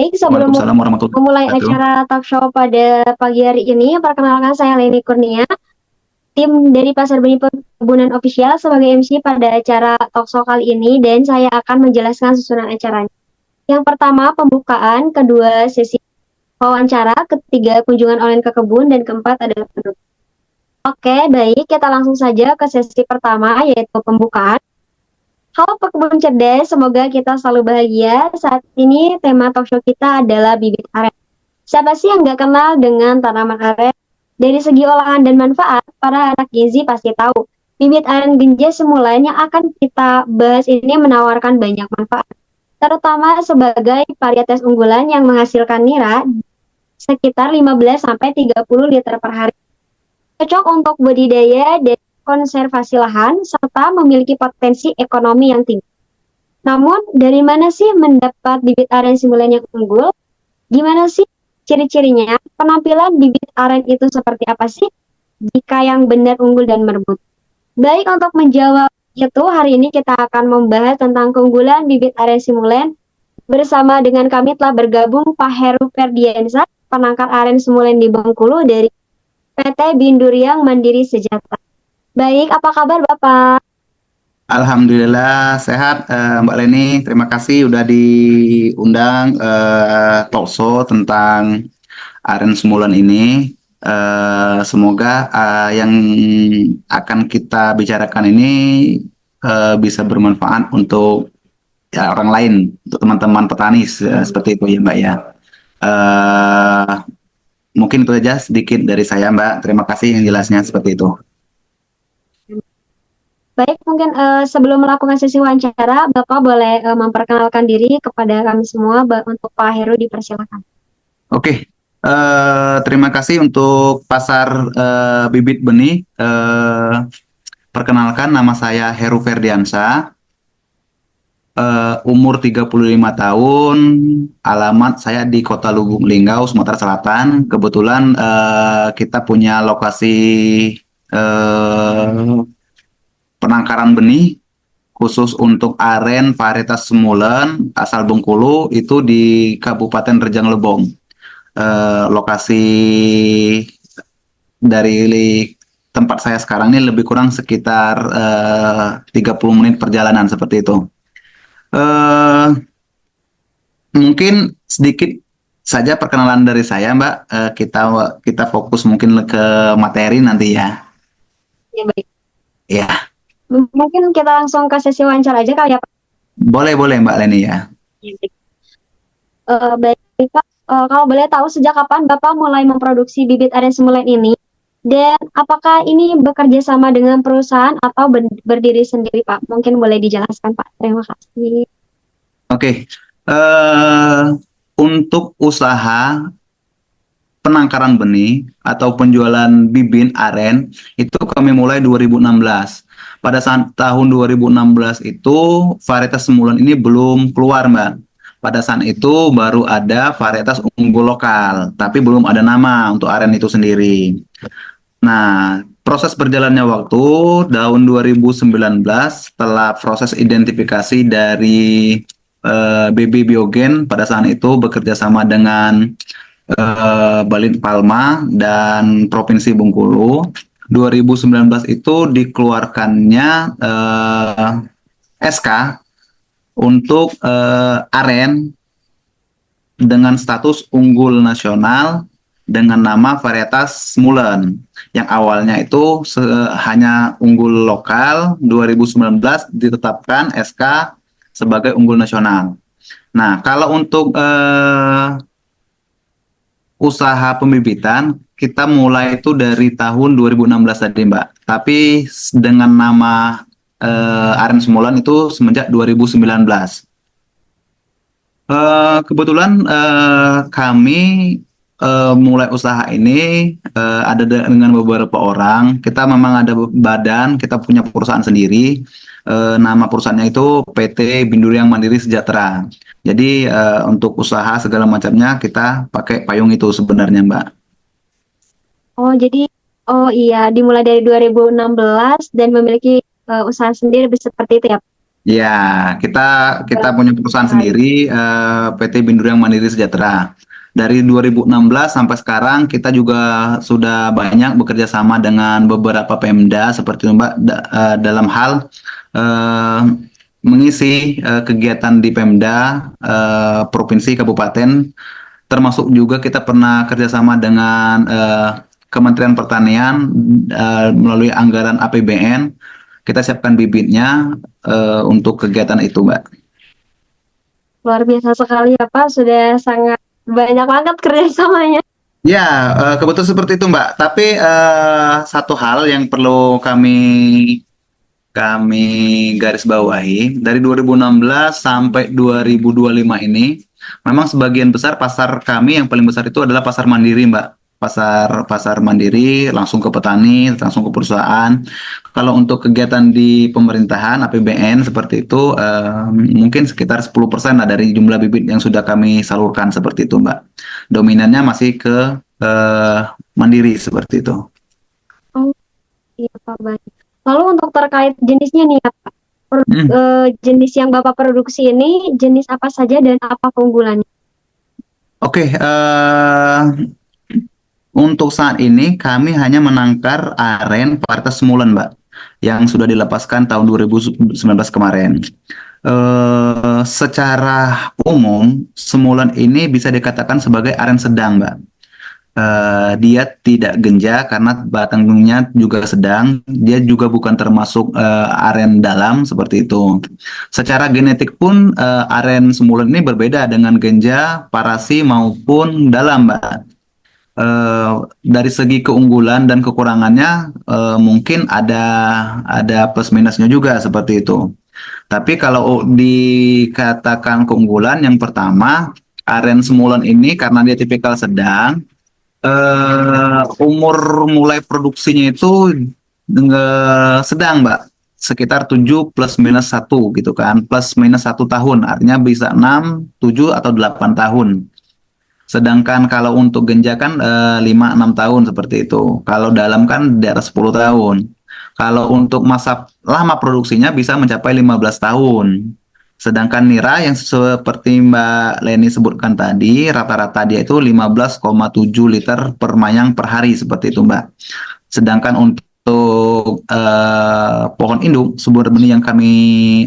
Baik, sebelum Waalaikumsalam warahmatullahi memulai wabarakatuh. acara talk show pada pagi hari ini, perkenalkan saya Leni Kurnia, tim dari Pasar Benih Perkebunan Official sebagai MC pada acara talk show kali ini, dan saya akan menjelaskan susunan acaranya. Yang pertama, pembukaan, kedua, sesi wawancara, ketiga, kunjungan online ke kebun, dan keempat adalah penutup. Oke, baik, kita langsung saja ke sesi pertama, yaitu pembukaan. Halo pekebun cerdas, semoga kita selalu bahagia. Saat ini tema talk show kita adalah bibit aren. Siapa sih yang nggak kenal dengan tanaman aren? Dari segi olahan dan manfaat, para anak gizi pasti tahu. Bibit aren genja semulan yang akan kita bahas ini menawarkan banyak manfaat, terutama sebagai varietas unggulan yang menghasilkan nira sekitar 15-30 liter per hari. Cocok untuk budidaya dan konservasi lahan, serta memiliki potensi ekonomi yang tinggi. Namun, dari mana sih mendapat bibit aren simulan yang unggul? Gimana sih ciri-cirinya? Penampilan bibit aren itu seperti apa sih? Jika yang benar unggul dan merebut. Baik, untuk menjawab itu, hari ini kita akan membahas tentang keunggulan bibit aren simulan. Bersama dengan kami telah bergabung Pak Heru Ferdiansa, penangkar aren simulan di Bengkulu dari PT Binduriang Mandiri Sejahtera. Baik, apa kabar Bapak? Alhamdulillah sehat, Mbak Leni. Terima kasih udah diundang talk show tentang aren semulan ini. Semoga yang akan kita bicarakan ini bisa bermanfaat untuk ya, orang lain, untuk teman-teman petani seperti itu ya Mbak ya. Eh, Mungkin itu aja sedikit dari saya Mbak. Terima kasih yang jelasnya seperti itu. Baik, mungkin sebelum melakukan sesi wawancara, Bapak boleh memperkenalkan diri kepada kami semua. Untuk Pak Heru, dipersilakan. Oke, terima kasih untuk pasar bibit benih. Perkenalkan, nama saya Heru Ferdiansa, umur 35 tahun, alamat saya di Kota Lubuk Linggau, Sumatera Selatan. Kebetulan kita punya lokasi eh, penangkaran benih khusus untuk aren varietas semulan asal Bengkulu itu di Kabupaten Rejang Lebong. Lokasi dari tempat saya sekarang ini lebih kurang sekitar 30 menit perjalanan seperti itu. Eh, Mungkin sedikit saja perkenalan dari saya, Mbak. Kita fokus mungkin ke materi nanti ya. Ya, baik. Ya, Mungkin kita langsung ke sesi wawancara aja kali ya, Pak. boleh boleh Mbak Leni ya. Ya, baik. Baik, Pak. Kalau boleh tahu sejak kapan Bapak mulai memproduksi bibit aren simulan ini? Dan apakah ini bekerja sama dengan perusahaan atau berdiri sendiri, Pak? Mungkin boleh dijelaskan, Pak. Terima kasih. Oke. Untuk usaha penangkaran benih atau penjualan bibit aren itu kami mulai 2016. Pada saat tahun 2016 itu varietas semulan ini belum keluar, Mbak. Pada saat itu baru ada varietas unggul lokal, tapi belum ada nama untuk aren itu sendiri. Nah, proses berjalannya waktu tahun 2019 setelah proses identifikasi dari BB Biogen pada saat itu bekerja sama dengan Balit Palma dan Provinsi Bengkulu. 2019 itu dikeluarkannya SK untuk aren dengan status unggul nasional dengan nama varietas Smulen yang awalnya itu hanya unggul lokal. 2019 ditetapkan SK sebagai unggul nasional. Nah, kalau untuk usaha pembibitan kita mulai itu dari tahun 2016 tadi Mbak. Tapi dengan nama aren Smulen itu semenjak 2019. Kebetulan kami mulai usaha ini ada dengan beberapa orang. Kita memang ada badan, kita punya perusahaan sendiri. Nama perusahaannya itu PT Binduriang Mandiri Sejahtera. Jadi untuk usaha segala macamnya kita pakai payung itu sebenarnya, Mbak. Oh, jadi, oh iya, dimulai dari 2016 dan memiliki usaha sendiri seperti itu ya, Pak? Ya, kita kita punya perusahaan Sekali. sendiri, PT Binduriang Mandiri Sejahtera. Dari 2016 sampai sekarang kita juga sudah banyak bekerja sama dengan beberapa Pemda seperti itu, Mbak, dalam hal eh, mengisi kegiatan di Pemda, provinsi, kabupaten, termasuk juga kita pernah kerjasama dengan Kementerian Pertanian melalui anggaran APBN. Kita siapkan bibitnya untuk kegiatan itu, Mbak. Luar biasa sekali ya Pak, sudah sangat banyak banget kerjasamanya. Ya, kebetulan seperti itu, Mbak. Tapi satu hal yang perlu kami kami garis bawahi dari 2016 sampai 2025 ini, memang sebagian besar pasar kami yang paling besar itu adalah pasar mandiri, Mbak. Pasar pasar mandiri langsung ke petani, langsung ke perusahaan. Kalau untuk kegiatan di pemerintahan APBN seperti itu, mungkin sekitar 10% lah dari jumlah bibit yang sudah kami salurkan seperti itu, Mbak. Dominannya masih ke mandiri seperti itu. Oh iya Pak, baik. Lalu untuk terkait jenisnya nih ya Pak, Hmm. jenis yang Bapak produksi ini jenis apa saja dan apa keunggulannya? Oke, untuk saat ini kami hanya menangkar aren varietas Semulan, Mbak, yang sudah dilepaskan tahun 2019 kemarin. Secara umum, Semulan ini bisa dikatakan sebagai aren sedang, Mbak. Dia tidak genja karena batangnya juga sedang. Dia juga bukan termasuk aren dalam seperti itu. Secara genetik pun aren Semulan ini berbeda dengan genja, parasi maupun dalam, Mbak. Dari segi keunggulan dan kekurangannya mungkin ada plus minusnya juga seperti itu. Tapi kalau dikatakan keunggulan, yang pertama, aren Semulan ini karena dia tipikal sedang, umur mulai produksinya itu sedang, Mbak, sekitar 7 plus minus 1 gitu kan, plus minus 1 tahun, artinya bisa 6, 7 atau 8 tahun. Sedangkan kalau untuk genja kan 5-6 tahun seperti itu. Kalau dalam kan di atas 10 tahun. Kalau untuk masa lama produksinya bisa mencapai 15 tahun. Sedangkan nira yang seperti Mbak Leni sebutkan tadi, rata-rata dia itu 15,7 liter per mayang per hari seperti itu, Mbak. Sedangkan untuk pohon induk sumber benih yang kami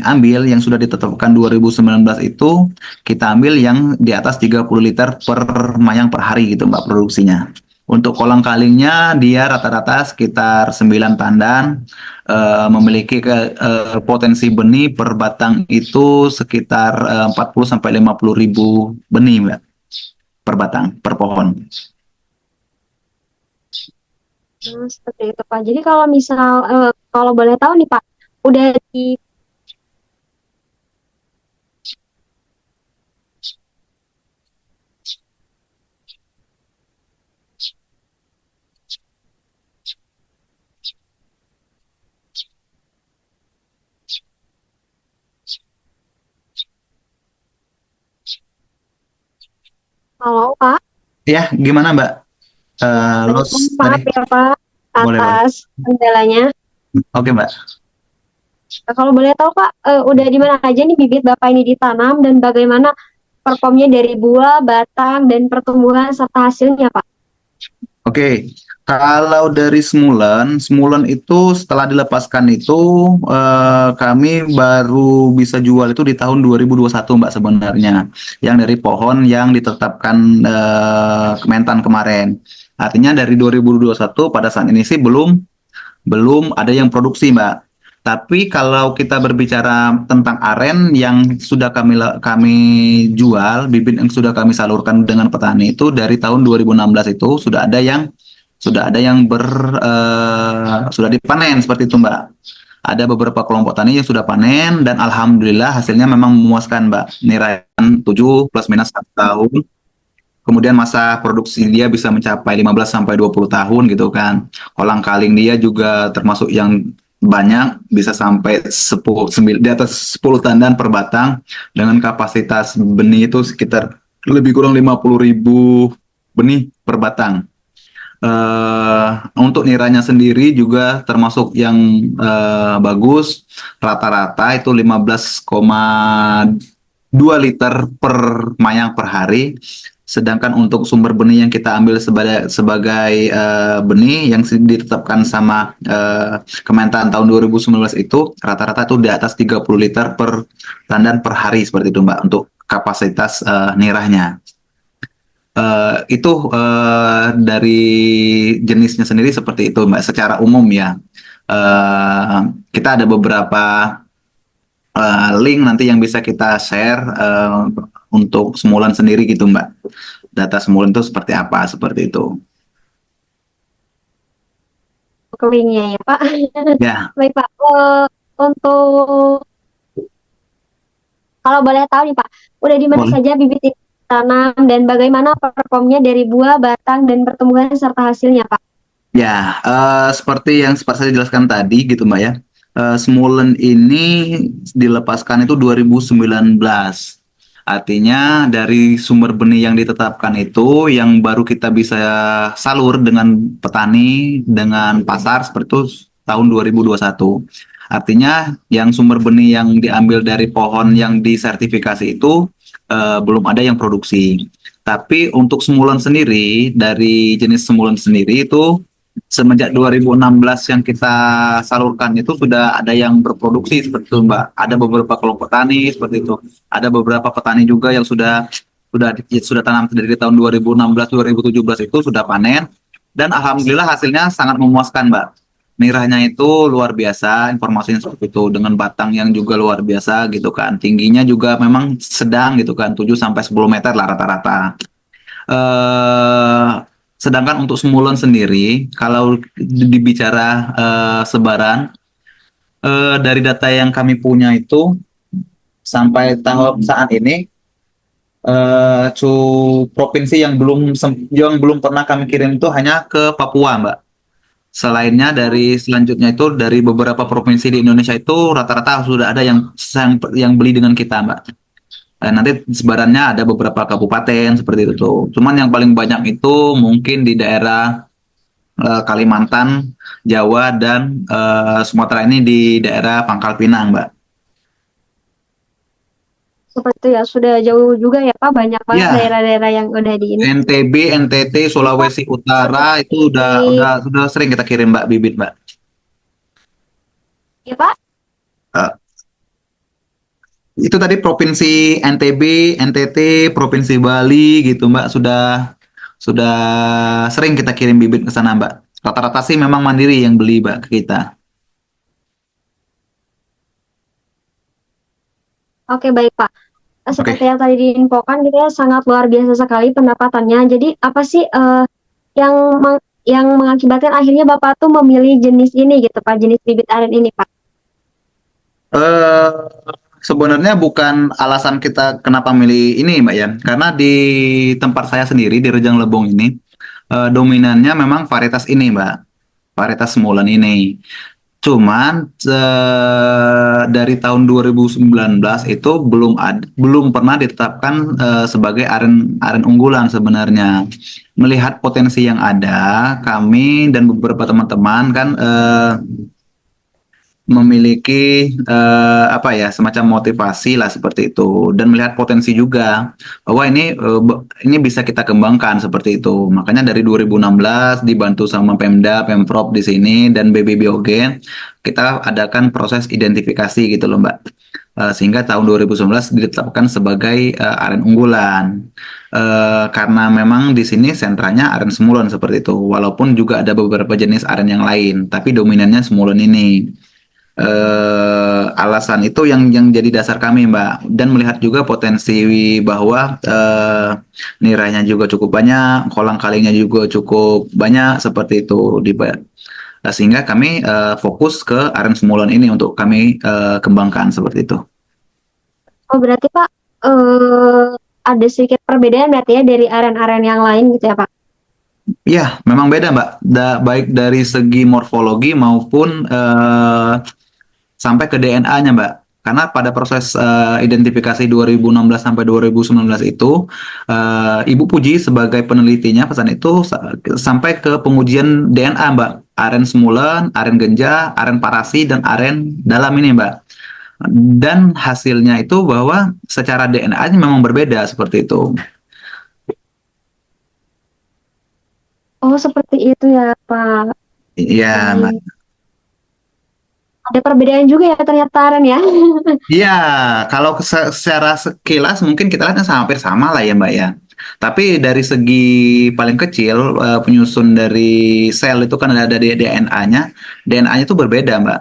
ambil yang sudah ditetapkan 2019 itu kita ambil yang di atas 30 liter per mayang per hari gitu, Mbak, produksinya. Untuk kolang kalingnya dia rata-rata sekitar 9 tandan, memiliki potensi benih per batang itu sekitar 40 sampai 50 ribu benih, Mbak, per batang, per pohon. Nah, seperti itu Pak. Jadi kalau misal kalau boleh tahu nih Pak, udah di halo Pak. Ya, gimana, Mbak? Baik, Los maaf tadi? ya Pak Boleh, boleh. atas kendalanya. Oke, Mbak. Kalau boleh tahu Pak, udah di mana aja nih bibit Bapak ini ditanam dan bagaimana performnya dari buah, batang, dan pertumbuhan serta hasilnya Pak? Oke, kalau dari Semulan, Semulan itu setelah dilepaskan itu kami baru bisa jual itu di tahun 2021, Mbak, sebenarnya. Yang dari pohon yang ditetapkan Kementan kemarin. Artinya dari 2021 pada saat ini sih belum belum ada yang produksi, Mbak. Tapi kalau kita berbicara tentang aren yang sudah kami jual, bibit yang sudah kami salurkan dengan petani itu dari tahun 2016 itu sudah dipanen seperti itu, Mbak. Ada beberapa kelompok tani yang sudah panen dan alhamdulillah hasilnya memang memuaskan, Mbak. Nilai 7 plus minus 1 tahun. Kemudian masa produksi dia bisa mencapai 15 sampai 20 tahun gitu kan. Kolang kaling dia juga termasuk yang banyak, bisa sampai 10, di atas 10 tandan per batang dengan kapasitas benih itu sekitar lebih kurang 50 ribu benih per batang. Untuk niranya sendiri juga termasuk yang bagus, rata-rata itu 15,2 liter per mayang per hari. Sedangkan untuk sumber benih yang kita ambil sebagai benih yang ditetapkan sama Kementan tahun 2019 itu rata-rata itu di atas 30 liter per tandan per hari seperti itu Mbak untuk kapasitas nirahnya. Itu dari jenisnya sendiri seperti itu Mbak secara umum ya. Eh, kita ada beberapa link nanti yang bisa kita share untuk Semulan sendiri gitu Mbak. Data Semulan itu seperti apa seperti itu. Ke linknya ya Pak. Ya, Baik Pak. Untuk kalau boleh tahu nih Pak, udah di mana boleh. saja bibit ini tanam dan bagaimana performnya dari buah, batang, dan pertumbuhan serta hasilnya Pak? Ya, seperti yang sempat saya jelaskan tadi gitu Mbak ya. Smulen ini dilepaskan itu 2019. Artinya dari sumber benih yang ditetapkan itu yang baru kita bisa salur dengan petani, dengan pasar seperti itu tahun 2021. Artinya yang sumber benih yang diambil dari pohon yang disertifikasi itu belum ada yang produksi. Tapi untuk Semulan sendiri, dari jenis Semulan sendiri itu semenjak 2016 yang kita salurkan itu sudah ada yang berproduksi seperti itu Mbak. Ada beberapa kelompok tani seperti itu. Ada beberapa petani juga yang sudah tanam dari tahun 2016 2017 itu sudah panen dan alhamdulillah hasilnya sangat memuaskan Mbak. Nirahnya itu luar biasa, informasinya seperti itu dengan batang yang juga luar biasa gitu kan. Tingginya juga memang sedang gitu kan, 7 sampai 10 meter lah rata-rata. eh Sedangkan untuk Semulon sendiri, kalau dibicara sebaran, dari data yang kami punya itu sampai tahap saat ini, provinsi yang belum pernah kami kirim itu hanya ke Papua, Mbak. Selainnya dari selanjutnya itu dari beberapa provinsi di Indonesia itu rata-rata sudah ada yang beli dengan kita, Mbak. Nanti sebarannya ada beberapa kabupaten seperti itu tuh. Cuman yang paling banyak itu mungkin di daerah Kalimantan, Jawa, dan Sumatera ini di daerah Pangkal Pinang, Mbak. Seperti itu ya, sudah jauh juga ya Pak, banyak banget Ya, daerah-daerah yang udah di ini. NTB, NTT, Pak, Sulawesi Utara itu di, udah sering kita kirim Mbak bibit, Mbak. ya Pak, Eh, itu tadi provinsi NTB, NTT, provinsi Bali gitu, Mbak. Sudah sering kita kirim bibit ke sana, Mbak. Rata-rata sih memang mandiri yang beli, Mbak, ke kita. oke baik Pak. Oke. Seperti yang tadi diinfokan, gitu ya, sangat luar biasa sekali pendapatannya. Jadi apa sih yang yang mengakibatkan akhirnya Bapak tuh memilih jenis ini gitu Pak, jenis bibit aren ini Pak? Eh, Sebenarnya bukan alasan kita kenapa milih ini, Mbak ya. Karena di tempat saya sendiri di Rejang Lebong ini dominannya memang varietas ini, Mbak. Varietas Semulan ini. Cuman dari tahun 2019 itu belum pernah ditetapkan sebagai aren aren unggulan sebenarnya. Melihat potensi yang ada, kami dan beberapa teman-teman kan memiliki apa ya semacam motivasi lah seperti itu dan melihat potensi juga bahwa ini bisa kita kembangkan seperti itu. Makanya dari 2016 dibantu sama Pemda, Pemprov di sini dan BB Biogen kita adakan proses identifikasi gitu loh Mbak. Sehingga tahun 2019 ditetapkan sebagai aren unggulan. Karena memang di sini sentranya aren Semulon seperti itu. Walaupun juga ada beberapa jenis aren yang lain, tapi dominannya Semulon ini. Alasan itu yang jadi dasar kami Mbak dan melihat juga potensi bahwa nilainya juga cukup banyak, kolang kalingnya juga cukup banyak seperti itu sehingga kami fokus ke aren Semulon ini untuk kami kembangkan seperti itu. Oh berarti Pak ada sedikit perbedaan berarti ya dari aren-aren yang lain gitu ya Pak? Ya, memang beda Mbak. Baik dari segi morfologi maupun sampai ke DNA-nya Mbak. Karena pada proses identifikasi 2016 sampai 2019 itu, Ibu Puji sebagai penelitinya pesan itu sampai ke pengujian DNA, Mbak. Aren Semulen, aren Genja, aren Parasi, dan aren Dalam ini, Mbak. Dan hasilnya itu bahwa secara DNA-nya memang berbeda seperti itu. Oh, seperti itu ya, Pak. Iya, Mbak. Baik. Ada perbedaan juga ya ternyata Ren ya. Iya, kalau secara sekilas mungkin kita lihatnya hampir sama lah ya Mbak ya. Tapi dari segi paling kecil, penyusun dari sel itu kan ada di DNA-nya. DNA-nya itu berbeda Mbak.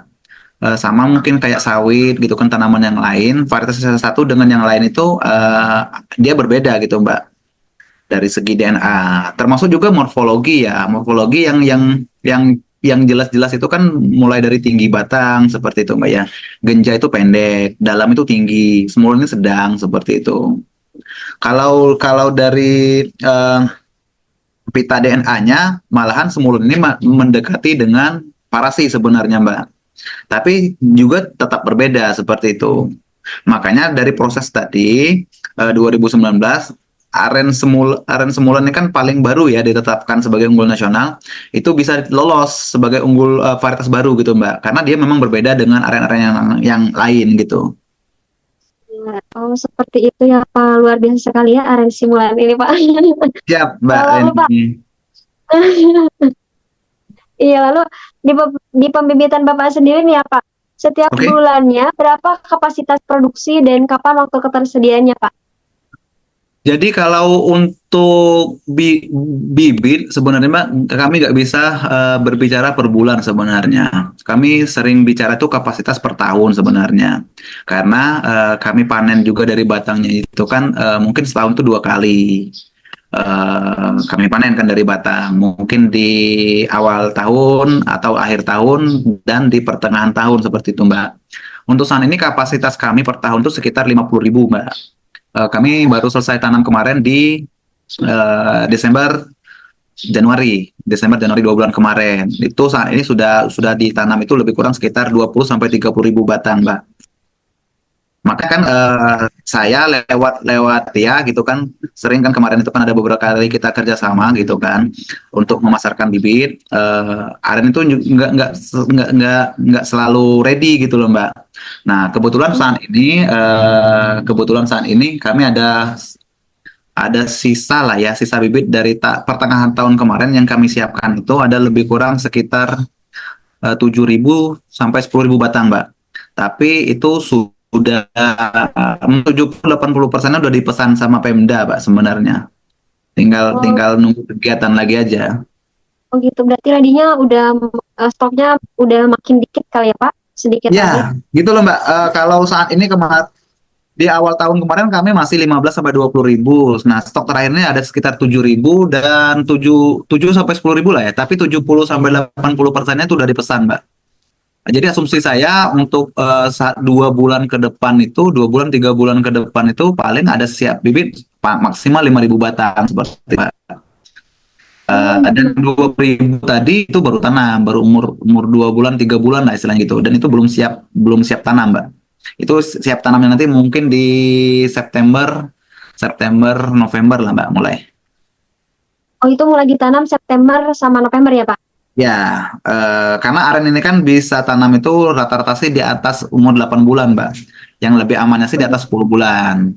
Sama mungkin kayak sawit gitu kan, tanaman yang lain. Varietas satu dengan yang lain itu dia berbeda gitu Mbak. Dari segi DNA, termasuk juga morfologi ya, morfologi yang jelas-jelas itu kan mulai dari tinggi batang seperti itu Mbak ya, genja itu pendek, dalam itu tinggi, semula ini sedang seperti itu. Kalau kalau dari pita DNA-nya malahan semula ini mendekati dengan parasi sebenarnya Mbak, tapi juga tetap berbeda seperti itu. Makanya dari proses tadi 2019 Aren Semulan ini kan paling baru ya ditetapkan sebagai unggul nasional, itu bisa lolos sebagai unggul varietas baru gitu Mbak, karena dia memang berbeda dengan aren-aren yang lain gitu. Ya, oh, seperti itu ya, Pak. Luar biasa sekali ya Aren Simulan ini, Pak. Siap Mbak Lalu, Pak, Reni. iya, lalu di pembibitan Bapak sendiri nih ya, Pak. Setiap Oke. bulannya berapa kapasitas produksi dan kapan waktu ketersediaannya, Pak? Jadi kalau untuk bibit sebenarnya Mbak, kami nggak bisa berbicara per bulan sebenarnya. Kami sering bicara itu kapasitas per tahun sebenarnya. Karena kami panen juga dari batangnya itu kan mungkin setahun itu 2 kali. Kami panen kan dari batang. Mungkin di awal tahun atau akhir tahun dan di pertengahan tahun seperti itu Mbak. Untuk saat ini kapasitas kami per tahun itu sekitar 50.000 Mbak. Kami baru selesai tanam kemarin di Desember Januari 2 bulan kemarin. Itu saat ini sudah ditanam itu lebih kurang sekitar 20 sampai 30.000 batang, Mbak. Maka kan saya lewat ya gitu kan, sering kan kemarin itu kan ada beberapa kali kita kerjasama gitu kan untuk memasarkan bibit. Aren itu nggak selalu ready gitu loh Mbak. Nah kebetulan saat ini kami ada sisa lah ya, sisa bibit dari pertengahan tahun kemarin yang kami siapkan itu ada lebih kurang sekitar 7.000 sampai 10.000 batang, Mbak. Tapi itu sudah 70-80% udah dipesan sama Pemda, Pak sebenarnya. Tinggal Oh, tinggal nunggu kegiatan lagi aja. oh gitu. Berarti ladinya udah stoknya udah makin dikit kali ya, Pak? Sedikit lagi. Ya, gitu loh Mbak. Kalau saat ini di awal tahun kemarin kami masih 15 sampai 20.000. Nah, stok terakhirnya ada sekitar 7.000 dan 7 sampai 10.000 lah ya. Tapi 70 sampai 80%-nya itu udah dipesan, Mbak. Nah, jadi asumsi saya untuk 2 bulan ke depan itu, 2 bulan 3 bulan ke depan itu paling ada siap bibit maksimal 5.000 batang seperti itu, Mbak. Dan 20.000 tadi itu baru tanam, baru umur umur 2 bulan 3 bulan lah istilahnya gitu. Dan itu belum siap tanam, Mbak. Itu siap tanamnya nanti mungkin di September September November lah Mbak mulai. Oh, itu mulai ditanam September sama November ya, Pak? Ya, karena aren ini kan bisa tanam itu rata-rata sih di atas umur 8 bulan, Mbak. Yang lebih amannya sih di atas 10 bulan.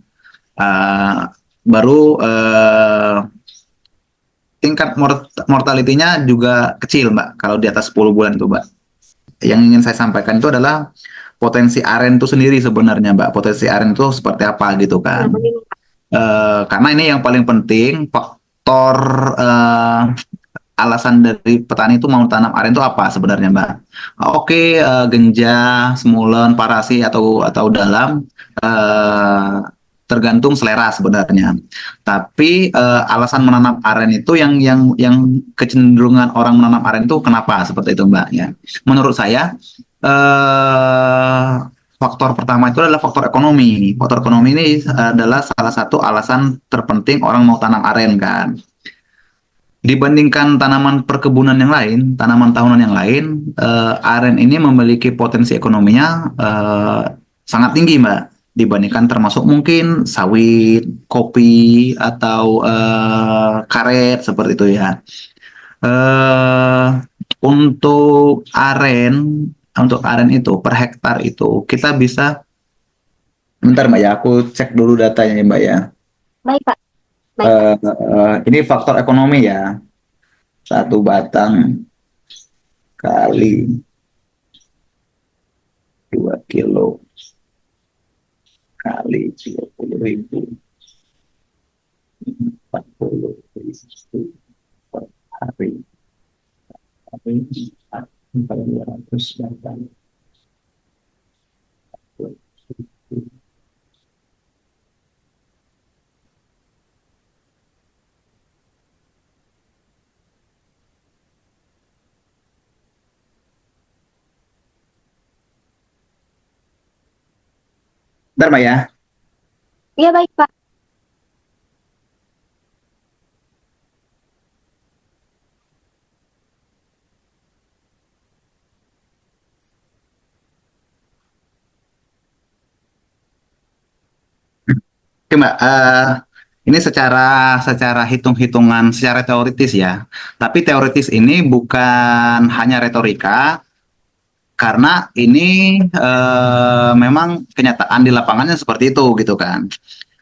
Eh, baru tingkat mortalitinya juga kecil, Mbak, kalau di atas 10 bulan itu, Mbak. Yang ingin saya sampaikan itu adalah potensi aren itu sendiri sebenarnya, Mbak. Potensi aren itu seperti apa gitu Nah, kan. begini. Karena ini yang paling penting, faktor alasan dari petani itu mau tanam aren itu apa sebenarnya, Mbak? Oke, genja, semulen, parasi atau dalam eh, tergantung selera sebenarnya. Tapi alasan menanam aren itu yang kecenderungan orang menanam aren itu kenapa seperti itu, Mbak? Ya, menurut saya faktor pertama itu adalah faktor ekonomi. Faktor ekonomi ini adalah salah satu alasan terpenting orang mau tanam aren kan. Dibandingkan tanaman perkebunan yang lain, tanaman tahunan yang lain, aren ini memiliki potensi ekonominya sangat tinggi Mbak dibandingkan termasuk mungkin sawit, kopi atau karet seperti itu ya. Eh untuk aren itu per hektar itu kita bisa, bentar Mbak ya, aku cek dulu datanya ya Mbak ya. Baik, Pak. Baik, Pak. Ini faktor ekonomi ya. Satu batang kali 2 kilo kali 20.000, 40.000 per hari. Hari 4.200 batang. Bentar Mbak ya. Iya, baik, Pak. Oke Mbak, ini secara secara hitung-hitungan secara teoritis ya. Tapi teoritis ini bukan hanya retorika, karena ini memang kenyataan di lapangannya seperti itu gitu kan.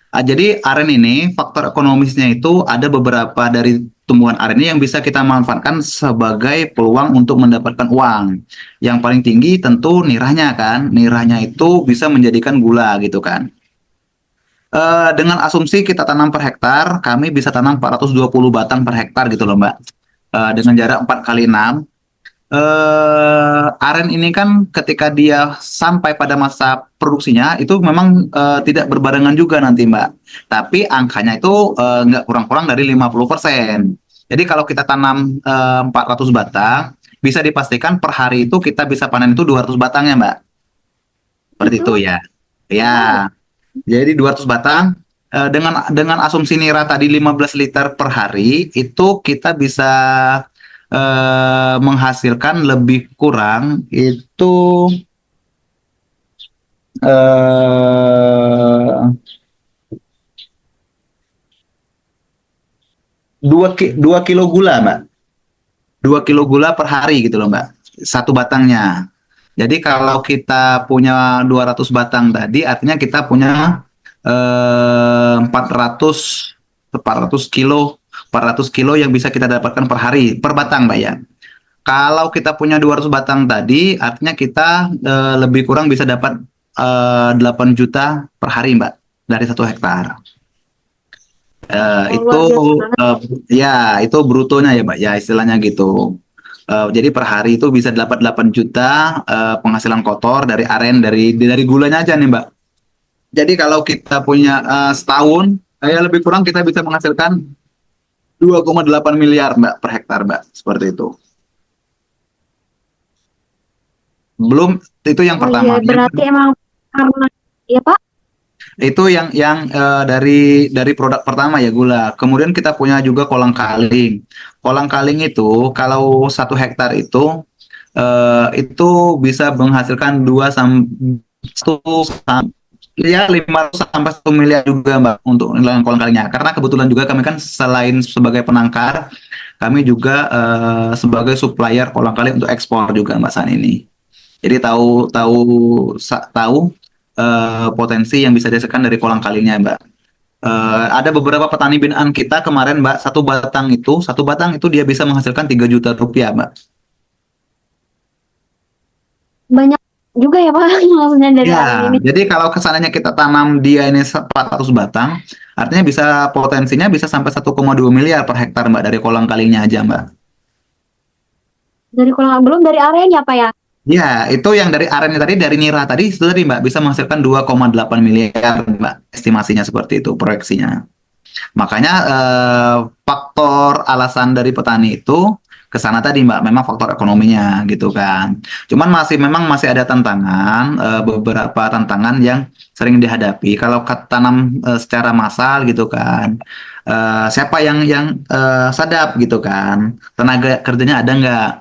Jadi aren ini faktor ekonomisnya itu ada beberapa dari tumbuhan aren ini yang bisa kita manfaatkan sebagai peluang untuk mendapatkan uang. Yang paling tinggi tentu nirahnya kan. Nirahnya itu bisa menjadikan gula gitu kan. Dengan asumsi kita tanam per hektar, kami bisa tanam 420 batang per hektar gitu loh Mbak. Dengan jarak 4 kali 6. Aren ini kan ketika dia sampai pada masa produksinya itu memang tidak berbarengan juga nanti Mbak. Tapi angkanya itu nggak kurang-kurang dari 50%. Jadi kalau kita tanam 400 batang, bisa dipastikan per hari itu kita bisa panen itu 200 batang ya Mbak. Seperti itu Mm-mm. ya. Ya, Wow. jadi 200 batang dengan asumsi nira tadi 15 liter per hari itu kita bisa menghasilkan lebih kurang itu eh 2 kilo gula, Mbak. 2 kilo gula per hari gitu loh, Mbak. Satu batangnya. Jadi kalau kita punya 200 batang tadi artinya kita punya 400 kilo 400 kilo yang bisa kita dapatkan per hari per batang Mbak ya. Kalau kita punya 200 batang tadi artinya kita lebih kurang bisa dapat 8 juta per hari Mbak dari 1 hektar. Oh, Itu luar biasa banget. eh, ya itu brutonya ya Mbak ya istilahnya gitu. Jadi per hari itu bisa dapat 8 juta penghasilan kotor dari aren dari gulanya aja nih Mbak. Jadi kalau kita punya setahun, ya lebih kurang kita bisa menghasilkan 2,8 miliar Mbak per hektar Mbak, seperti itu. Belum itu yang Oh iya, pertama. berarti emang karena ya Pak. Itu yang dari produk pertama ya gula. Kemudian kita punya juga kolang kaling. Kolang kaling itu kalau 1 hektar itu bisa menghasilkan 500 sampai 1 miliar juga Mbak untuk nilai kolang kalingnya. Karena kebetulan juga kami kan selain sebagai penangkar, kami juga sebagai supplier kolang kaling untuk ekspor juga Mbak saat ini. Jadi tahu tahu tahu potensi yang bisa dihasilkan dari kolang kalingnya Mbak. Ada beberapa petani binaan kita kemarin Mbak, satu batang itu dia bisa menghasilkan 3 juta rupiah Mbak. Banyak juga ya Pak maksudnya dari Ya, aren ini. jadi kalau kesananya kita tanam dia ini 400 batang, artinya bisa potensinya bisa sampai 1,2 miliar per hektar Mbak dari kolang kalingnya aja Mbak. Dari kolang belum dari aren ya Pak ya. Ya, itu yang dari arennya tadi, dari nira tadi, itu tadi Mbak, bisa menghasilkan 2,8 miliar Mbak, estimasinya seperti itu, proyeksinya. Makanya faktor alasan dari petani itu ke sana tadi Mbak, memang faktor ekonominya gitu kan. Cuman memang masih ada tantangan, beberapa tantangan yang sering dihadapi kalau tanam secara massal gitu kan. Siapa yang sadap gitu kan? Tenaga kerjanya ada nggak?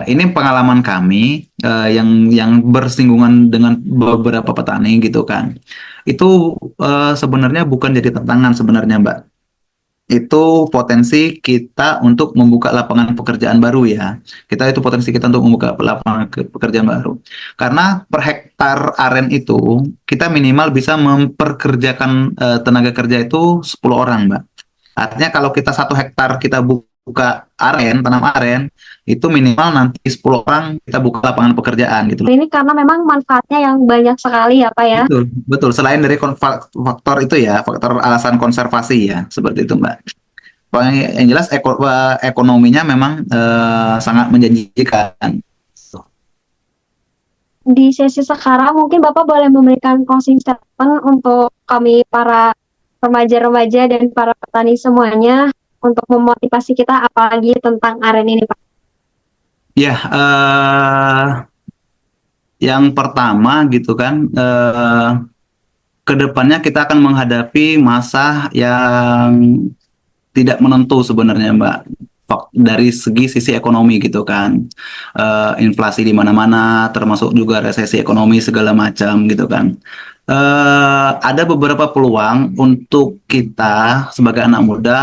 Ini pengalaman kami yang bersinggungan dengan beberapa petani gitu kan. Itu sebenarnya bukan jadi tantangan sebenarnya, Mbak. Itu potensi kita untuk membuka lapangan pekerjaan baru ya. Itu potensi kita untuk membuka lapangan pekerjaan baru. Karena per hektar aren itu kita minimal bisa memperkerjakan tenaga kerja itu 10 orang, Mbak. Artinya kalau kita 1 hektar kita buka aren, tanam aren, itu minimal nanti 10 orang kita buka lapangan pekerjaan gitu. Ini karena memang manfaatnya yang banyak sekali ya Pak ya. Betul, betul. Selain dari faktor itu ya, faktor alasan konservasi ya, seperti itu Mbak. Pokoknya yang jelas ekonominya memang sangat menjanjikan. Di sesi sekarang mungkin Bapak boleh memberikan closing statement untuk kami para remaja-remaja dan para petani semuanya untuk memotivasi kita apalagi tentang aren ini Pak. Ya, yang pertama gitu kan, kedepannya kita akan menghadapi masa yang tidak menentu sebenarnya Mbak, dari sisi ekonomi gitu kan. Inflasi di mana-mana, termasuk juga resesi ekonomi segala macam gitu kan. Ada beberapa peluang untuk kita sebagai anak muda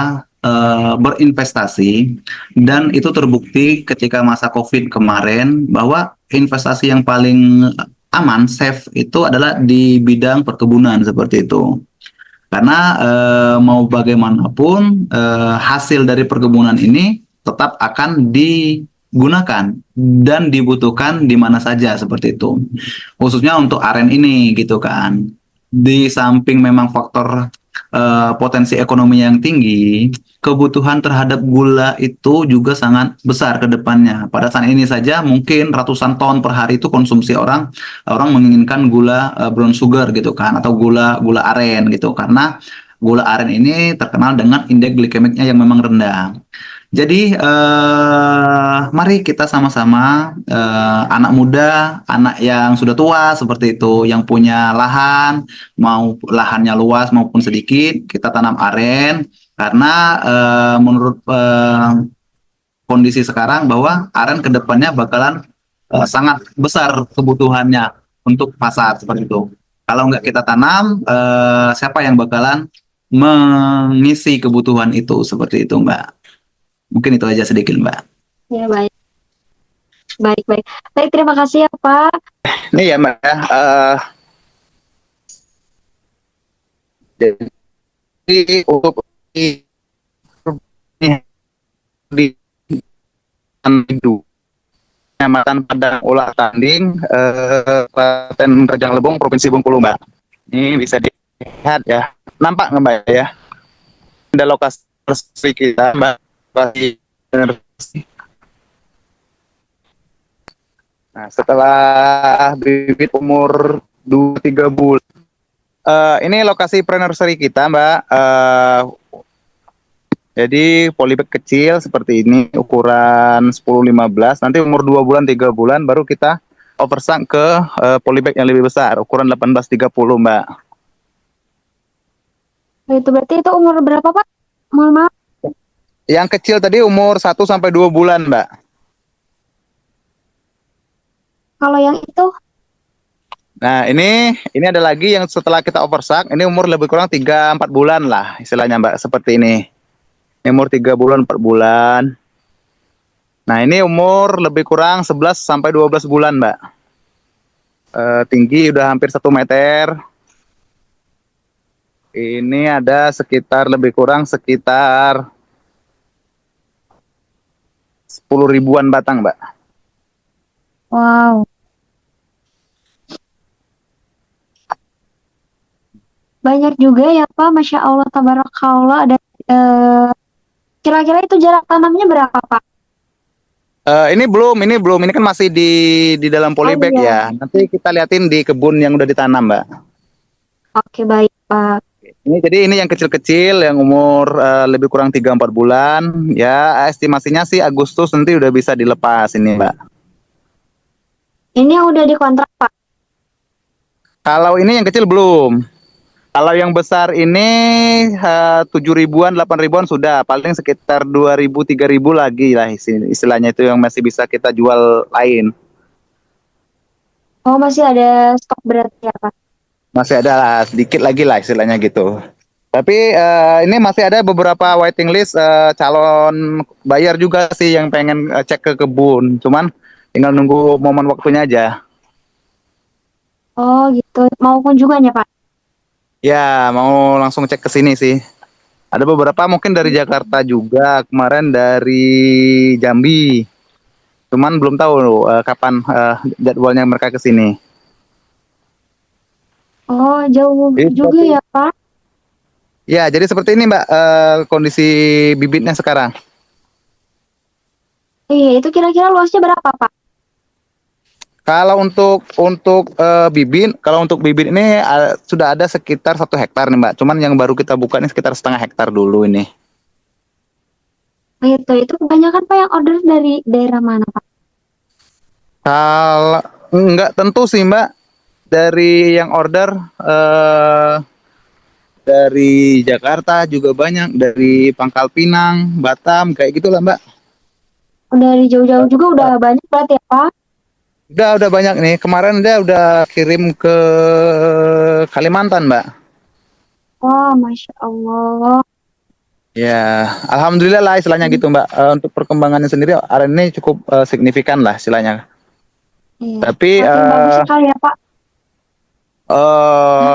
berinvestasi, dan itu terbukti ketika masa COVID kemarin bahwa investasi yang paling aman, safe itu adalah di bidang perkebunan seperti itu. Karena mau bagaimanapun hasil dari perkebunan ini tetap akan digunakan dan dibutuhkan di mana saja seperti itu. Khususnya untuk aren ini gitu kan. Di samping memang faktor potensi ekonomi yang tinggi, kebutuhan terhadap gula itu juga sangat besar ke depannya. Pada saat ini saja mungkin ratusan ton per hari itu konsumsi orang menginginkan gula brown sugar gitu kan, atau gula gula aren gitu, karena gula aren ini terkenal dengan indeks glikemiknya yang memang rendah. Jadi mari kita sama-sama anak muda, anak yang sudah tua seperti itu, yang punya lahan, mau lahannya luas maupun sedikit, kita tanam aren karena menurut kondisi sekarang bahwa aren kedepannya bakalan sangat besar kebutuhannya untuk pasar seperti itu. Kalau nggak kita tanam, siapa yang bakalan mengisi kebutuhan itu seperti itu, Mbak? Mungkin itu aja sedikit, Mbak. Ya baik. Baik, baik. Baik, terima kasih ya Pak. Ini ya, Mbak. Jadi untuk di Kecamatan Padang Ulah Tanding, Kabupaten Rejang Lebong, Provinsi Bengkulu, Mbak. Ini bisa dilihat ya. Nampak nggak, Mbak ya? Ada lokasi kita, Mbak. Nah, setelah bibit umur 2-3 bulan, ini lokasi pre-nursery kita, Mbak. Jadi polybag kecil seperti ini, ukuran 10-15. Nanti umur 2 bulan, 3 bulan, baru kita oversang ke polybag yang lebih besar, ukuran 18-30, Mbak. Itu berarti itu umur berapa Pak? Mohon maaf. Yang kecil tadi umur 1-2 bulan, Mbak. Kalau yang itu? Nah, ini ada lagi yang setelah kita oversak, ini umur lebih kurang 3-4 bulan lah istilahnya, Mbak, seperti ini. Ini umur 3 bulan, 4 bulan. Nah, ini umur lebih kurang 11-12 bulan, Mbak. Tinggi udah hampir 1 meter. Ini ada sekitar lebih kurang sekitar 10 ribuan batang, Mbak. Wow. Banyak juga ya Pak, Masya Allah, Tabarakallah. Dan kira-kira itu jarak tanamnya berapa Pak? Ini belum, ini kan masih di dalam polybag iya. ya. Nanti kita liatin di kebun yang udah ditanam, Mbak. Oke, baik Pak. Ini yang kecil-kecil, yang umur lebih kurang 3-4 bulan. Ya, estimasinya sih Agustus nanti udah bisa dilepas ini, Mbak. Ini yang udah dikontrak Pak? Kalau ini yang kecil belum. Kalau yang besar ini 7 ribuan, 8 ribuan sudah, paling sekitar 2 ribu, 3 ribu lagi lah istilahnya itu yang masih bisa kita jual lain. Oh, masih ada stok berarti ya, Pak? Masih ada lah, sedikit lagi lah istilahnya gitu. Tapi ini masih ada beberapa waiting list calon bayar juga sih yang pengen cek ke kebun. Cuman tinggal nunggu momen waktunya aja. Oh, gitu. Mau kunjungan ya, Pak? Ya, mau langsung cek ke sini sih. Ada beberapa mungkin dari Jakarta juga, kemarin dari Jambi. Cuman belum tahu kapan jadwalnya mereka ke sini. Oh, jauh juga ya, Pak? Ya, jadi seperti ini Mbak kondisi bibitnya sekarang. Iya, itu kira-kira luasnya berapa, Pak? Kalau untuk bibit ini sudah ada sekitar 1 hektar nih Mbak. Cuman yang baru kita buka ini sekitar 0,5 hektar dulu ini. Itu kebanyakan Pak yang order dari daerah mana, Pak? Kalau nggak tentu sih Mbak, dari yang order dari Jakarta juga banyak, dari Pangkal Pinang, Batam, kayak gitulah Mbak. Dari jauh-jauh juga udah banyak berarti ya, Pak? Udah banyak nih. Kemarin dia udah kirim ke Kalimantan Mbak. Wah, Masya Allah. Ya, alhamdulillah lah istilahnya gitu Mbak. Untuk perkembangannya sendiri aren ini cukup signifikan lah istilahnya. Iya, Tapi makin bagus sekali ya, Pak.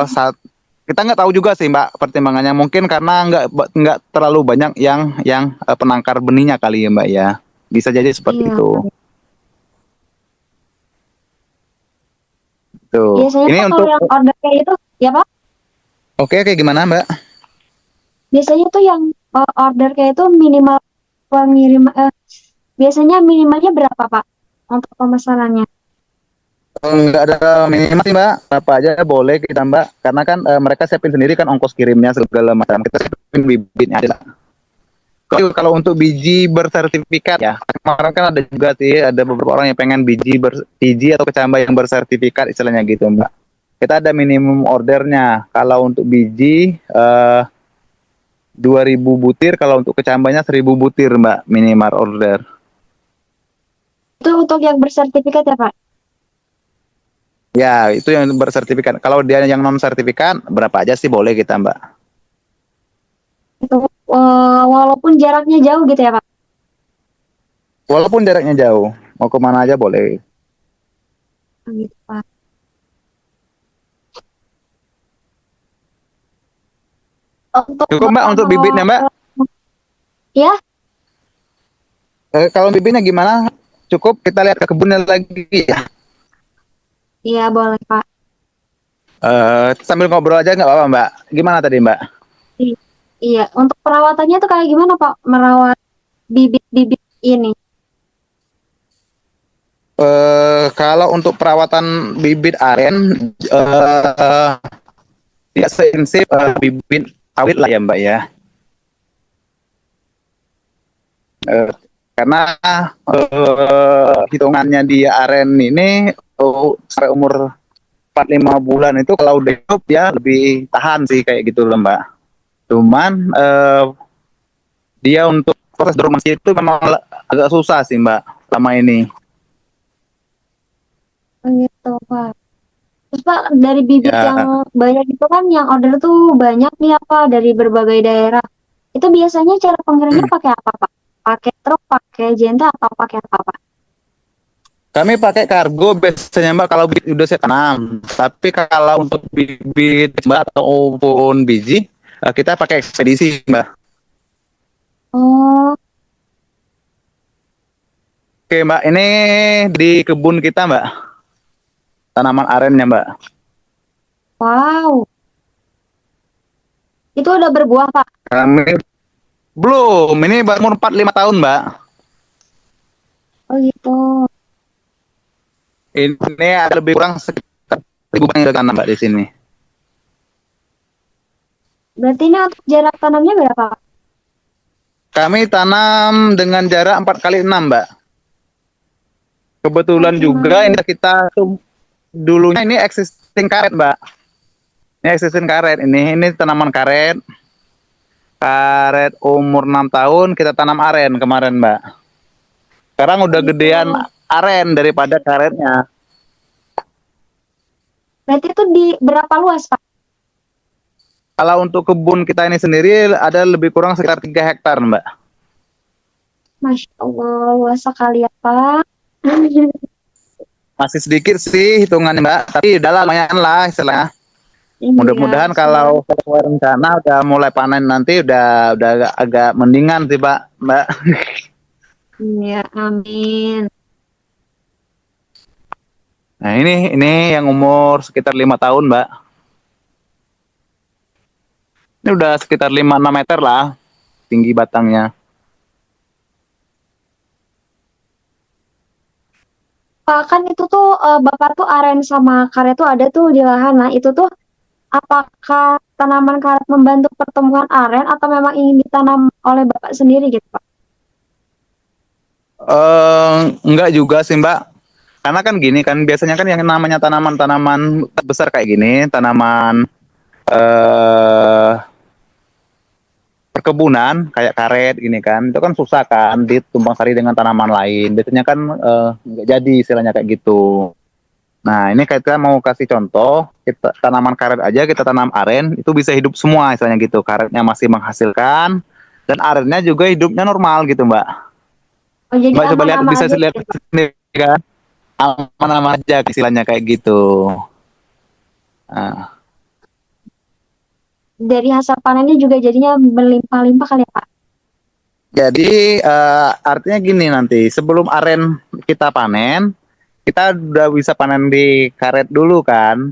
saat kita nggak tahu juga sih Mbak pertimbangannya, mungkin karena nggak terlalu banyak yang penangkar benihnya kali ya Mbak ya. Bisa jadi seperti Iya. itu. Tuh. Biasanya Ini tuh kalau untuk yang order kayak itu, ya Pak? oke gimana Mbak? Biasanya tuh yang order kayak itu minimal pengirim, biasanya minimalnya berapa, Pak? Untuk pemesanannya. Nggak ada minimal sih Mbak, apa aja boleh kita Mbak, karena kan mereka siapin sendiri kan ongkos kirimnya segala macam, kita siapin bibitnya aja lah. Kalau untuk biji bersertifikat ya, kemarin kan ada juga sih, ada beberapa orang yang pengen biji atau kecambah yang bersertifikat istilahnya gitu Mbak. Kita ada minimum ordernya, kalau untuk biji 2.000 butir, kalau untuk kecambahnya 1.000 butir Mbak, minimal order. Itu untuk yang bersertifikat ya, Pak? Ya, itu yang bersertifikat. Kalau dia yang non sertifikat, berapa aja sih boleh kita, Mbak. Itu walaupun jaraknya jauh gitu ya, Pak? Walaupun jaraknya jauh, mau kemana aja boleh. Gitu, Pak. Untuk Cukup Mbak untuk bibitnya Mbak. ya, Kalau bibitnya gimana? Cukup kita lihat ke kebunnya lagi ya. iya boleh, Pak. Sambil ngobrol aja nggak apa-apa Mbak. Gimana tadi Mbak? Iya, untuk perawatannya tuh kayak gimana, Pak? Merawat bibit-bibit ini. Kalau untuk perawatan bibit aren, tidak seintensif bibit sawit lah ya Mbak ya. Eh, karena hitungannya di aren ini sampai umur 4-5 bulan itu kalau udah hidup ya lebih tahan sih kayak gitu loh Mbak. Cuman dia untuk proses dormansi itu memang agak susah sih Mbak selama ini. Gitu, Pak. Terus, Pak, dari bibit yang Ya, banyak itu kan yang order tuh banyak nih apa dari berbagai daerah. Itu biasanya cara pengirimnya pakai apa, Pak? Pakai truk, pakai jenta, atau pakai apa, Pak? kami pakai kargo biasanya Mbak kalau bibit udah saya tanam. Tapi kalau untuk bibit Mbak ataupun biji kita pakai ekspedisi Mbak. Oh, Oke Mbak, ini di kebun kita Mbak, tanaman arennya Mbak. wow. Itu udah berbuah, Pak. Kami belum, ini baru umur 4-5 tahun Mbak. Oh, gitu. Ini ada lebih kurang sekitar 1.000 yang udah tanam Mbak di sini. Berarti ini untuk jarak tanamnya berapa, Pak? Kami tanam dengan jarak 4 kali 6 Mbak. Kebetulan juga ini kita tuh dulunya ini existing karet Mbak. Ini existing karet, ini tanaman karet. Karet umur 6 tahun kita tanam aren kemarin, Mbak. Sekarang Oh udah gitu. gedean aren daripada karetnya. Berarti itu di berapa luas, Pak? Kalau untuk kebun kita ini sendiri ada lebih kurang sekitar 3 hektar, Mbak. Masya Allah, luas sekali ya, Pak. Masih sedikit sih hitungannya, Mbak, tapi udah lumayan lah istilahnya. Iya, Mudah-mudahan siap. kalau sesuai rencana udah mulai panen nanti udah agak mendingan sih, Pak, Mbak. Iya, amin. Nah, ini yang umur sekitar 5 tahun, Mbak. Ini udah sekitar 5-6 meter lah tinggi batangnya. Pak, kan itu tuh Bapak tuh aren sama karet tuh ada tuh di lahan. Nah, itu tuh apakah tanaman karet membantu pertumbuhan aren atau memang ingin ditanam oleh Bapak sendiri gitu, Pak? Enggak juga sih, Mbak. Karena kan gini kan biasanya kan yang namanya tanaman-tanaman besar kayak gini, tanaman eh perkebunan kayak karet gini kan, itu kan susah kan ditumpang sari dengan tanaman lain. Biasanya kan nggak jadi istilahnya kayak gitu. Nah, ini kita mau kasih contoh, kita tanaman karet aja kita tanam aren, itu bisa hidup semua istilahnya gitu. Karetnya masih menghasilkan dan arennya juga hidupnya normal gitu, Mbak. Oh, jadi Mbak coba lihat aman-aman bisa aja lihat gitu, Pak. sendiri kan, aman-aman aja istilahnya kayak gitu. Nah, Dari hasil panennya juga jadinya berlimpah-limpah kali ya, Pak? jadi artinya gini nanti sebelum aren kita panen, kita udah bisa panen di karet dulu kan.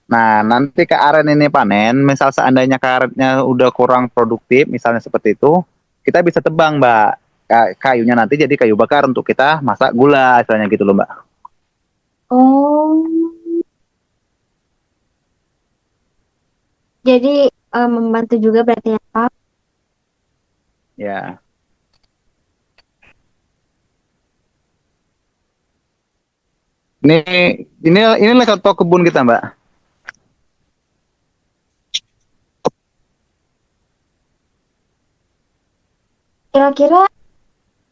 Nah, nanti ke aren ini panen, misal seandainya karetnya udah kurang produktif, misalnya seperti itu, kita bisa tebang, Mbak. Kayunya nanti jadi kayu bakar untuk kita masak gula, misalnya gitu loh, Mbak. Oh, jadi membantu juga berarti ya, Pak? Ya. Ini ini contoh kebun kita, Mbak. Kira-kira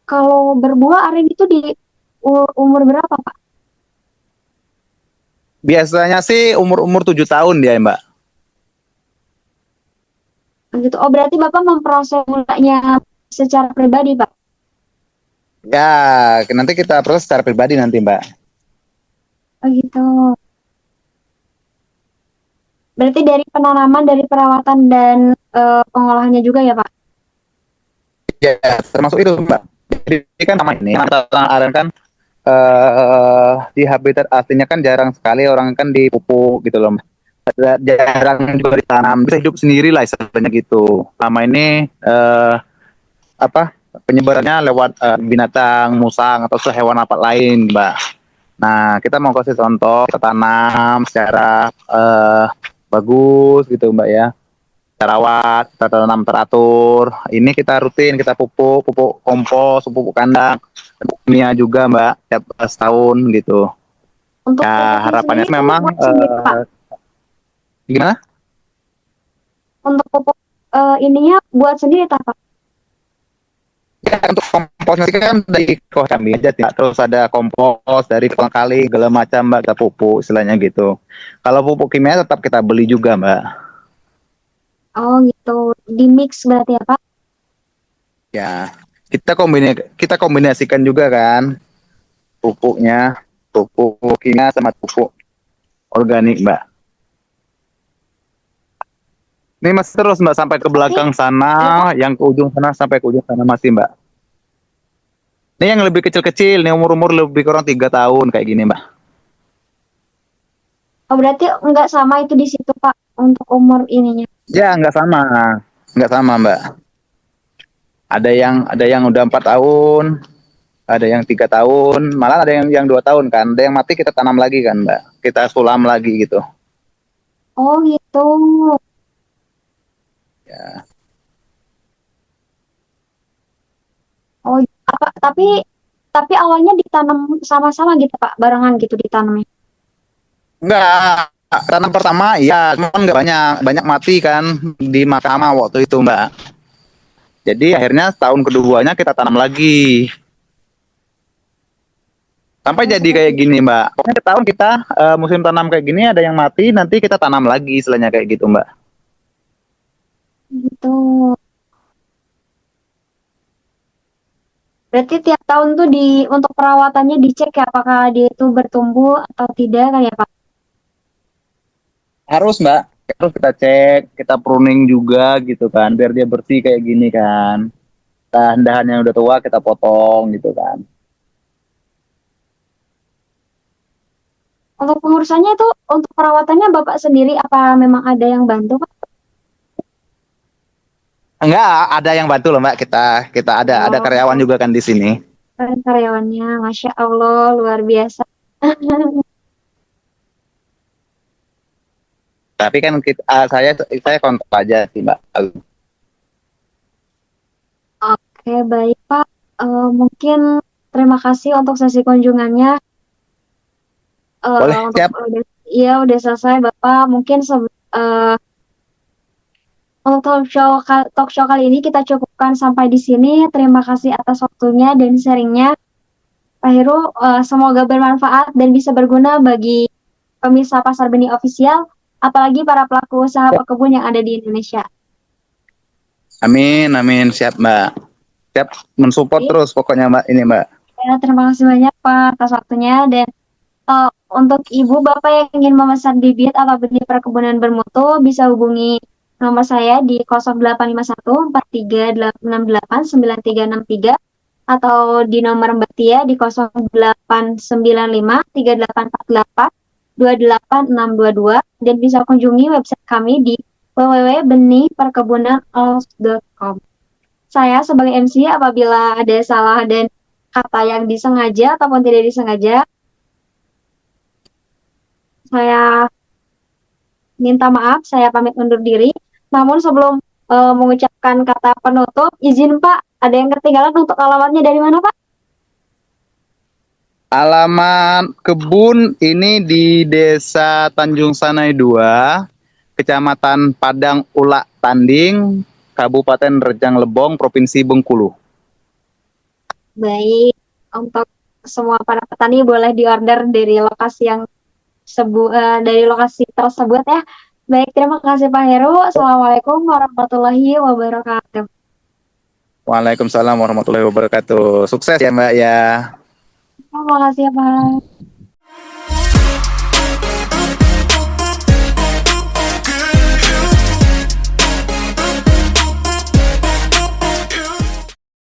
kalau berbuah aren itu di umur berapa, Pak? Biasanya sih umur-umur 7 tahun dia, Mbak. Gitu. Oh, berarti Bapak memproses gulanya secara pribadi, Pak? Ya, nanti kita proses secara pribadi nanti, Mbak. Oh, gitu. Berarti dari penanaman, dari perawatan dan pengolahannya juga ya, Pak? Ya, termasuk itu, Mbak. Jadi kan sama ini, tanah aren kan di habitat aslinya kan jarang sekali orang kan dipupuk gitu loh. Jarang juga ditanam, bisa hidup sendiri lah istilahnya gitu. Lama ini apa penyebarannya lewat binatang, musang atau hewan apa lain, Mbak. Nah, kita mau kasih contoh, kita tanam secara bagus gitu, Mbak ya. Kita rawat, kita tanam teratur. Ini kita rutin, kita pupuk, pupuk kompos, pupuk kandang, pupuk kimia juga, Mbak, tiap setahun gitu. Untuk Ya, pupuknya harapannya sendiri sih itu memang buat sendiri, Pak? gimana? Untuk pupuk ininya buat sendiri, tak, Pak? Ya, untuk komposnya sih kan dari kos kami aja, tidak terus ada kompos dari kolang kali segala macam, Mbak, kita pupuk istilahnya gitu. Kalau pupuk kimia tetap kita beli juga, Mbak. Oh, gitu. Di mix berarti ya, Pak? Ya, kita kombinasikan juga kan pupuknya, pupuk kimia sama pupuk organik, Mbak. Ini masih terus, Mbak, sampai ke Tapi, belakang ya, Pak? sana, yang ke ujung sana sampai ke ujung sana masih, Mbak. Ini yang lebih kecil-kecil, nih umur-umur lebih kurang 3 tahun kayak gini, Mbak. Oh, berarti nggak sama itu di situ, Pak, untuk umur ininya. Ya, nggak sama, Mbak. Ada yang udah 4 tahun, ada yang 3 tahun, malah ada yang 2 tahun kan. Ada yang mati kita tanam lagi kan, Mbak. Kita sulam lagi gitu. Oh, gitu. Ya. Oh, apa, tapi awalnya ditanam sama-sama gitu, Pak, barengan gitu ditanamnya. Enggak, tanam pertama iya, cuman nggak banyak, banyak mati kan di mahkamah waktu itu, Mbak. Jadi akhirnya tahun keduanya kita tanam lagi. Sampai Oh, jadi kayak seperti gini, Mbak. Pokoknya setahun kita musim tanam kayak gini ada yang mati, nanti kita tanam lagi istilahnya kayak gitu, Mbak. itu. Berarti tiap tahun tuh untuk perawatannya dicek ya apakah dia itu bertumbuh atau tidak kan ya Pak? Harus, Mbak. Terus kita cek, kita pruning juga gitu kan, biar dia bersih kayak gini kan. Dahan-dahan yang udah tua kita potong gitu kan. Untuk pengurusannya itu untuk perawatannya Bapak sendiri apa memang ada yang bantu Pak? Enggak, ada yang bantu loh, Mbak. Kita ada karyawan Oh, juga kan di sini. keren karyawannya, Masya Allah luar biasa. Tapi kan saya kontak aja sih, Mbak. Oke baik Pak. Mungkin terima kasih untuk sesi kunjungannya. Boleh, Untuk siap. udah selesai Bapak. Mungkin untuk talk show kali ini kita cukupkan sampai di sini. Terima kasih atas waktunya dan sharingnya. Pak Heru, semoga bermanfaat dan bisa berguna bagi pemirsa Pasar Benih Official, apalagi para pelaku usaha pekebun yang ada di Indonesia. Amin, amin. Siap, Mbak. Siap mensupport Oke, terus pokoknya, Mbak. Ini, Mbak. ya, terima kasih banyak Pak atas waktunya dan untuk ibu bapak yang ingin memesan bibit atau benih perkebunan bermutu bisa hubungi nomor saya di 0851 4368 9363 atau di nomor Mbak Tia di 0895 3848 28622 dan bisa kunjungi website kami di www.benihperkebunanalf.com. Saya sebagai MC apabila ada salah dan kata yang disengaja ataupun tidak disengaja, saya minta maaf, saya pamit undur diri. Namun sebelum mengucapkan kata penutup, izin Pak, ada yang ketinggalan untuk alamatnya dari mana Pak? Alamat kebun ini di Desa Tanjung Sanai 2, Kecamatan Padang Ulak Tanding, Kabupaten Rejang Lebong, Provinsi Bengkulu. Baik, untuk semua para petani boleh diorder dari lokasi yang dari lokasi tersebut ya. Baik, terima kasih Pak Heru. Assalamualaikum warahmatullahi wabarakatuh. Waalaikumsalam warahmatullahi wabarakatuh. Sukses ya, Mbak ya. Terima kasih ya Pak.